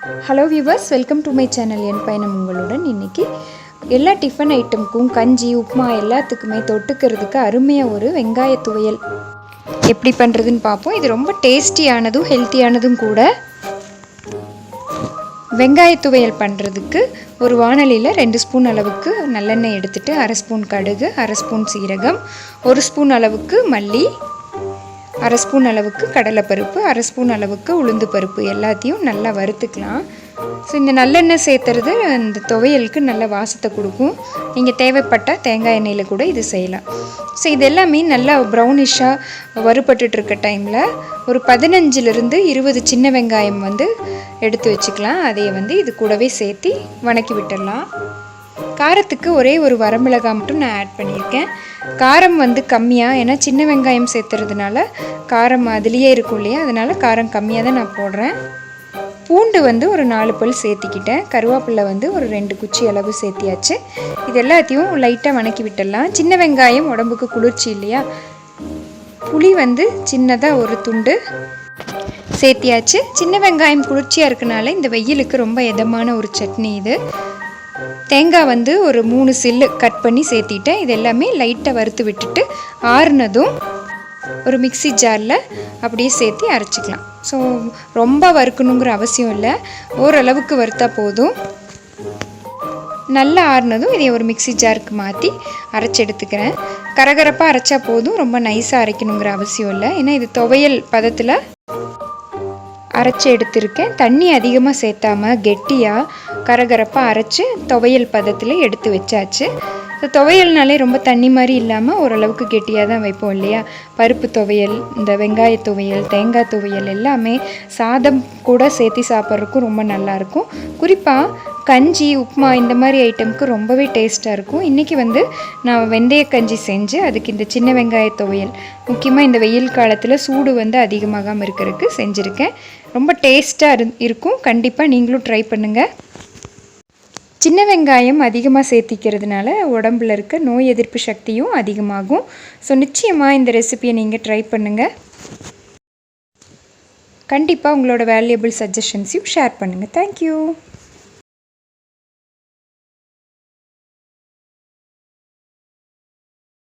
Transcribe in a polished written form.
Hello viewers, welcome to my channel. என் பயணம் உங்களுடன். இன்றைக்கி எல்லா டிஃபன் ஐட்டமுக்கும் கஞ்சி உப்புமா எல்லாத்துக்குமே தொட்டுக்கிறதுக்கு அருமையாக ஒரு வெங்காய துவையல் எப்படி பண்ணுறதுன்னு பார்ப்போம். இது ரொம்ப டேஸ்டியானதும் ஹெல்த்தியானதும் கூட. வெங்காய துவையல் பண்ணுறதுக்கு ஒரு வாணலியில் 2 ஸ்பூன் அளவுக்கு நல்லெண்ணெய் எடுத்துகிட்டு 1/2 ஸ்பூன் கடுகு, 1/2 ஸ்பூன் சீரகம், 1 ஸ்பூன் அளவுக்கு மல்லி, 1/2 ஸ்பூன் அளவுக்கு கடலைப்பருப்பு, 1/2 ஸ்பூன் அளவுக்கு உளுந்து பருப்பு எல்லாத்தையும் நல்லா வறுத்துக்கலாம். ஸோ இந்த நல்லெண்ணெய் சேர்த்துறது இந்த துவையலுக்கு நல்ல வாசத்தை கொடுக்கும். நீங்கள் தேவைப்பட்டால் தேங்காய் எண்ணெயில் கூட இது செய்யலாம். ஸோ இது எல்லாமே நல்லா ப்ரௌனிஷாக வறுபட்டுருக்க டைமில் ஒரு 15லிருந்து 20 சின்ன வெங்காயம் எடுத்து வச்சுக்கலாம். அதையை இது கூடவே சேர்த்து வணக்கி விட்டுடலாம். காரத்துக்கு ஒரே ஒரு வரமிளகாய் மட்டும் நான் ஆட் பண்ணியிருக்கேன். காரம் கம்மியாக, ஏன்னா சின்ன வெங்காயம் சேர்த்துறதுனால காரம் அதுலேயே இருக்கும் இல்லையா, அதனால் காரம் கம்மியாக தான் நான் போடுறேன். பூண்டு ஒரு 4 பல் சேர்த்திக்கிட்டேன். கருவேப்பிலை ஒரு 2 குச்சி அளவு சேர்த்தியாச்சு. இது எல்லாத்தையும் லைட்டாக வணக்கி விட்டுடலாம். சின்ன வெங்காயம் உடம்புக்கு குளிர்ச்சி இல்லையா, புளி சின்னதாக ஒரு துண்டு சேர்த்தியாச்சு. சின்ன வெங்காயம் குளிர்ச்சியாக இருக்கனால இந்த வெயிலுக்கு ரொம்ப இதமான ஒரு சட்னி இது. தேங்காய் ஒரு 3 சில்லு கட் பண்ணி சேர்த்திட்டேன். இது எல்லாமே லைட்டாக வறுத்து விட்டுட்டு ஆறுனதும் ஒரு மிக்சி ஜாரில் அப்படியே சேர்த்து அரைச்சிக்கலாம். ஸோ ரொம்ப வறுக்கணுங்கிற அவசியம் இல்லை, ஓரளவுக்கு வறுத்தா போதும். நல்லா ஆறுனதும் இதை ஒரு மிக்சி ஜாருக்கு மாற்றி அரைச்சி எடுத்துக்கிறேன். கரகரப்பாக அரைச்சா போதும், ரொம்ப நைஸாக அரைக்கணுங்கிற அவசியம் இல்லை. ஏன்னா இது துவையல் பதத்தில் அரைச்சி எடுத்திருக்கேன். தண்ணி அதிகமாக சேர்த்தாமல் கெட்டியாக கரகரப்பாக அரைச்சி துவையல் பதத்தில் எடுத்து வச்சாச்சு. துவையல்னாலே ரொம்ப தண்ணி மாதிரி இல்லாமல் ஓரளவுக்கு கெட்டியாக தான் வைப்போம் இல்லையா. பருப்பு துவையல், இந்த வெங்காய துவையல், தேங்காய் துவையல் எல்லாமே சாதம் கூட சேர்த்து சாப்பிட்றதுக்கும் ரொம்ப நல்லாயிருக்கும். குறிப்பாக கஞ்சி உப்புமா இந்த மாதிரி ஐட்டமுக்கு ரொம்பவே டேஸ்ட்டாக இருக்கும். இன்றைக்கி நான் வெந்தய கஞ்சி செஞ்சு அதுக்கு இந்த சின்ன வெங்காய துவையல், முக்கியமாக இந்த வெயில் காலத்தில் சூடு அதிகமாகாமல் இருக்கிறதுக்கு செஞ்சுருக்கேன். ரொம்ப டேஸ்ட்டாக இருக்கும். கண்டிப்பாக நீங்களும் ட்ரை பண்ணுங்கள். சின்ன வெங்காயம் அதிகமாக சேர்த்திக்கிறதுனால உடம்பில் இருக்க நோய் எதிர்ப்பு சக்தியும் அதிகமாகும். ஸோ நிச்சயமாக இந்த ரெசிபியை நீங்கள் ட்ரை பண்ணுங்கள். கண்டிப்பாக உங்களோட வேல்யூபிள் சஜஷன்ஸையும் ஷேர் பண்ணுங்கள். தேங்க்யூ.